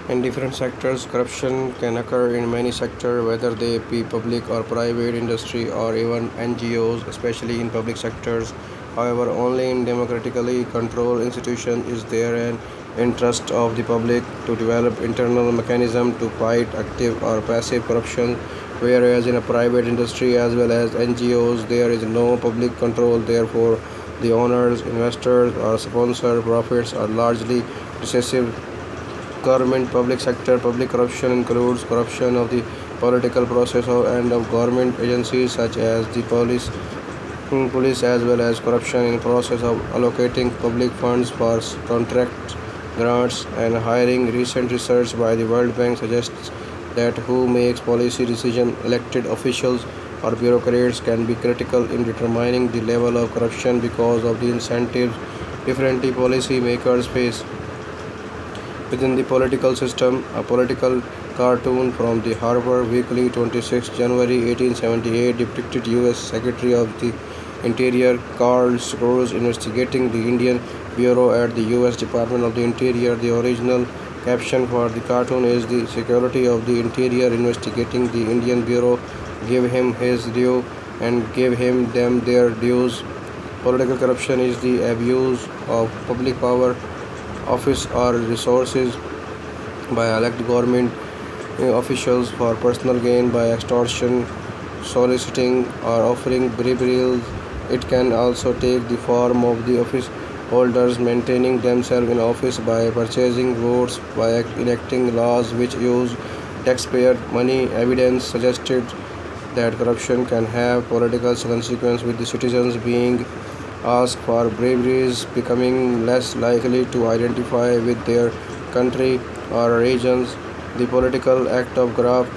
In different sectors, corruption can occur in many sectors, whether they be public or private industry or even NGOs, especially in public sectors. However, only in democratically controlled institutions is there an interest of the public to develop internal mechanism to fight active or passive corruption, whereas in a private industry as well as NGOs there is no public control. Therefore, the owners, investors, or sponsor profits are largely decisive. Government, public sector, public corruption includes corruption of the political process and of government agencies such as the police as well as corruption in process of allocating public funds for contracts, grants, and hiring. Recent research by the World Bank suggests that who makes policy decisions, elected officials or bureaucrats, can be critical in determining the level of corruption because of the incentives different policy makers face. Within the political system, a political cartoon from the Harvard Weekly 26 January 1878 depicted U.S. Secretary of the Interior Carl Scrooge investigating the Indian Bureau at the U.S. Department of the Interior. The original caption for the cartoon is "The Security of the Interior investigating the Indian Bureau. Give him his due and give him them their dues." Political corruption is the abuse of public power, office, or resources by elected government officials for personal gain by extortion, soliciting, or offering bribes. It can also take the form of the office holders maintaining themselves in office by purchasing votes, by enacting laws which use taxpayer money. Evidence suggested that corruption can have political consequences, with the citizens being asked for braveries becoming less likely to identify with their country or regions. The political act of graft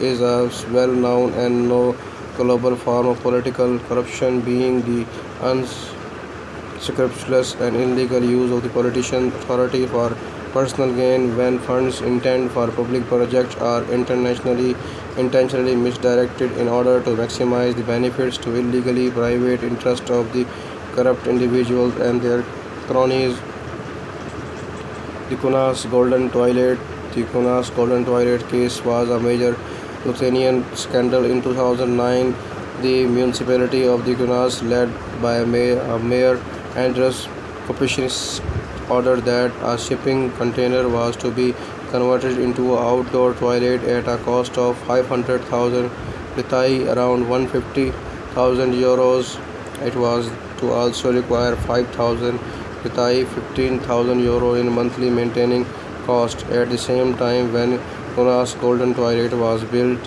is a well known and no global form of political corruption, being the unscrupulous and illegal use of the politician authority for personal gain when funds intended for public projects are intentionally misdirected in order to maximize the benefits to illegally private interest of the corrupt individuals and their cronies. The Kunas Golden Toilet. The Kunas Golden Toilet case was a major Lithuanian scandal in 2009. The municipality of the Kaunas, led by Mayor Andrius Kupiškis, ordered that a shipping container was to be converted into an outdoor toilet at a cost of 500,000 Litai, around 150,000 euros. It was to also require 5,000 Litai, 15,000 euro in monthly maintaining cost. At the same time, when Kaunas Golden Toilet was built,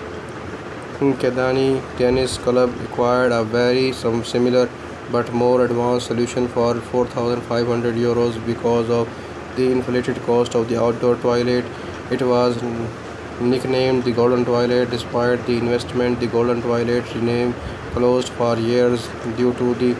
Kedani Tennis Club acquired a very similar but more advanced solution for 4,500 euros. Because of the inflated cost of the outdoor toilet, it was nicknamed the Golden Toilet. Despite the investment, the Golden Toilet remained closed for years due to the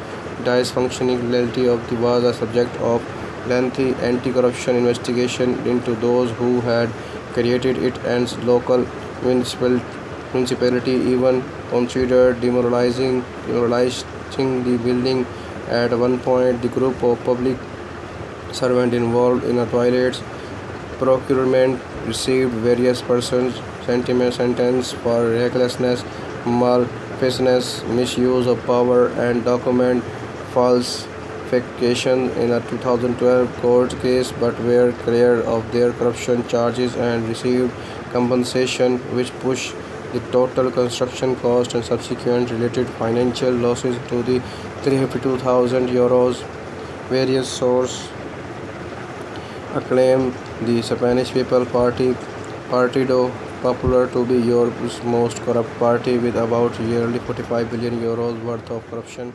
dysfunctionality of the was a subject of lengthy anti-corruption investigation into those who had created it, and local municipality even considered demoralizing the building. At one point, the group of public servants involved in a toilet's procurement received various persons sentence for recklessness, malfeasance, misuse of power, and document falsification in a 2012 court case, but were cleared of their corruption charges and received compensation, which pushed the total construction cost and subsequent related financial losses to the 352,000 euros. Various sources acclaim the Spanish People Party, Partido Popular, to be Europe's most corrupt party, with about yearly 45 billion euros worth of corruption.